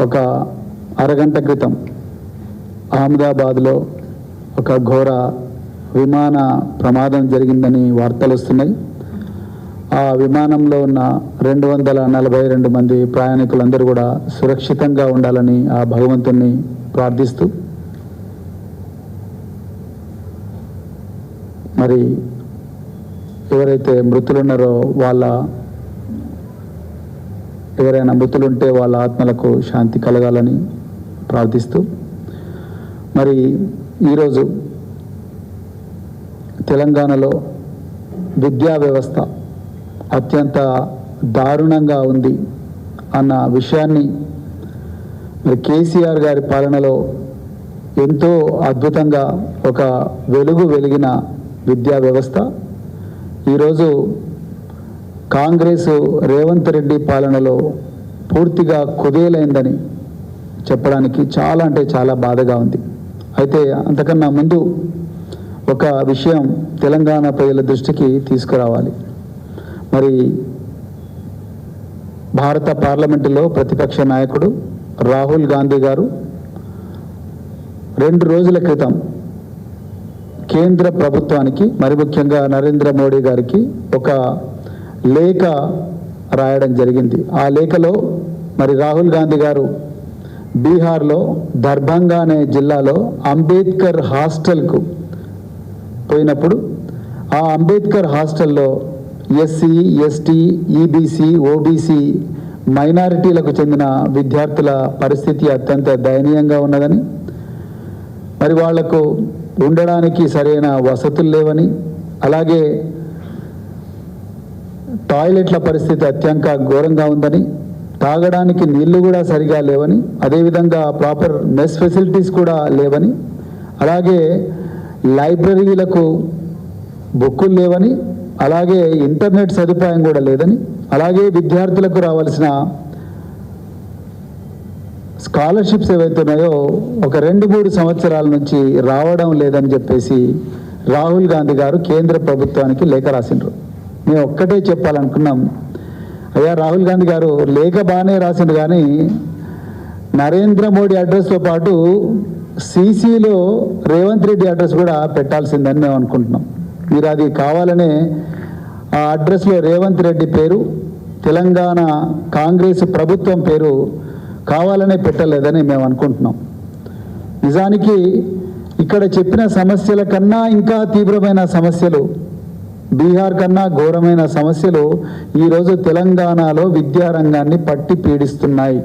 ఒక అరగంట క్రితం అహ్మదాబాద్లో ఒక ఘోర విమాన ప్రమాదం జరిగిందని వార్తలు వస్తున్నాయి. ఆ విమానంలో ఉన్న 242 మంది ప్రయాణికులందరూ కూడా సురక్షితంగా ఉండాలని ఆ భగవంతుణ్ణి ప్రార్థిస్తూ, మరి ఎవరైతే మృతులున్నారో ఎవరైనా మృతులుంటే వాళ్ళ ఆత్మలకు శాంతి కలగాలని ప్రార్థిస్తూ, మరి ఈరోజు తెలంగాణలో విద్యా వ్యవస్థ అత్యంత దారుణంగా ఉంది అన్న విషయాన్ని మరి కేసీఆర్ గారి పాలనలో ఎంతో అద్భుతంగా ఒక వెలిగిన విద్యా వ్యవస్థ ఈరోజు కాంగ్రెస్ రేవంత్ రెడ్డి పాలనలో పూర్తిగా కుదేలైందని చెప్పడానికి చాలా అంటే చాలా బాధగా ఉంది. అయితే అంతకన్నా ముందు ఒక విషయం తెలంగాణ ప్రజల దృష్టికి తీసుకురావాలి. మరి భారత పార్లమెంటులో ప్రతిపక్ష నాయకుడు రాహుల్ గాంధీ గారు 2 రోజుల క్రితం కేంద్ర ప్రభుత్వానికి, మరి ముఖ్యంగా నరేంద్ర మోడీ గారికి ఒక లేఖ రాయడం జరిగింది. ఆ లేఖలో మరి రాహుల్ గాంధీ గారు బీహార్లో దర్భంగా అనే జిల్లాలో అంబేద్కర్ హాస్టల్కు పోయినప్పుడు ఆ అంబేద్కర్ హాస్టల్లో ఎస్సీ, ఎస్టీ, ఈబీసీ, ఓబీసీ మైనారిటీలకు చెందిన విద్యార్థుల పరిస్థితి అత్యంత దయనీయంగా ఉన్నదని, మరి వాళ్లకు ఉండడానికి సరైన వసతులు లేవని, అలాగే టాయిలెట్ల పరిస్థితి అత్యంత ఘోరంగా ఉందని, తాగడానికి నీళ్లు కూడా సరిగా లేవని, అదేవిధంగా ప్రాపర్ మెస్ ఫెసిలిటీస్ కూడా లేవని, అలాగే లైబ్రరీలకు బుక్కులు లేవని, అలాగే ఇంటర్నెట్ సదుపాయం కూడా లేదని, అలాగే విద్యార్థులకు రావాల్సిన స్కాలర్షిప్స్ ఏవైతే ఉన్నాయో ఒక 2-3 సంవత్సరాల నుంచి రావడం లేదని చెప్పేసి రాహుల్ గాంధీ గారు కేంద్ర ప్రభుత్వానికి లేఖ రాసిండ్రు. మేము ఒక్కటే చెప్పాలనుకున్నాం, అయ్యా రాహుల్ గాంధీ గారు లేఖ బాగానే రాసిండ్రు, కానీ నరేంద్ర మోడీ అడ్రస్తో పాటు సీసీలో రేవంత్ రెడ్డి అడ్రస్ కూడా పెట్టాల్సిందని మేము అనుకుంటున్నాం. మీరు అది కావాలనే ఆ అడ్రస్లో రేవంత్ రెడ్డి పేరు, తెలంగాణ కాంగ్రెస్ ప్రభుత్వం పేరు కావాలనే పెట్టలేదని మేము అనుకుంటున్నాం. నిజానికి ఇక్కడ చెప్పిన సమస్యల కన్నా ఇంకా తీవ్రమైన సమస్యలు, బీహార్ కన్నా ఘోరమైన సమస్యలు ఈరోజు తెలంగాణలో విద్యారంగాన్ని పట్టి పీడిస్తున్నాయి.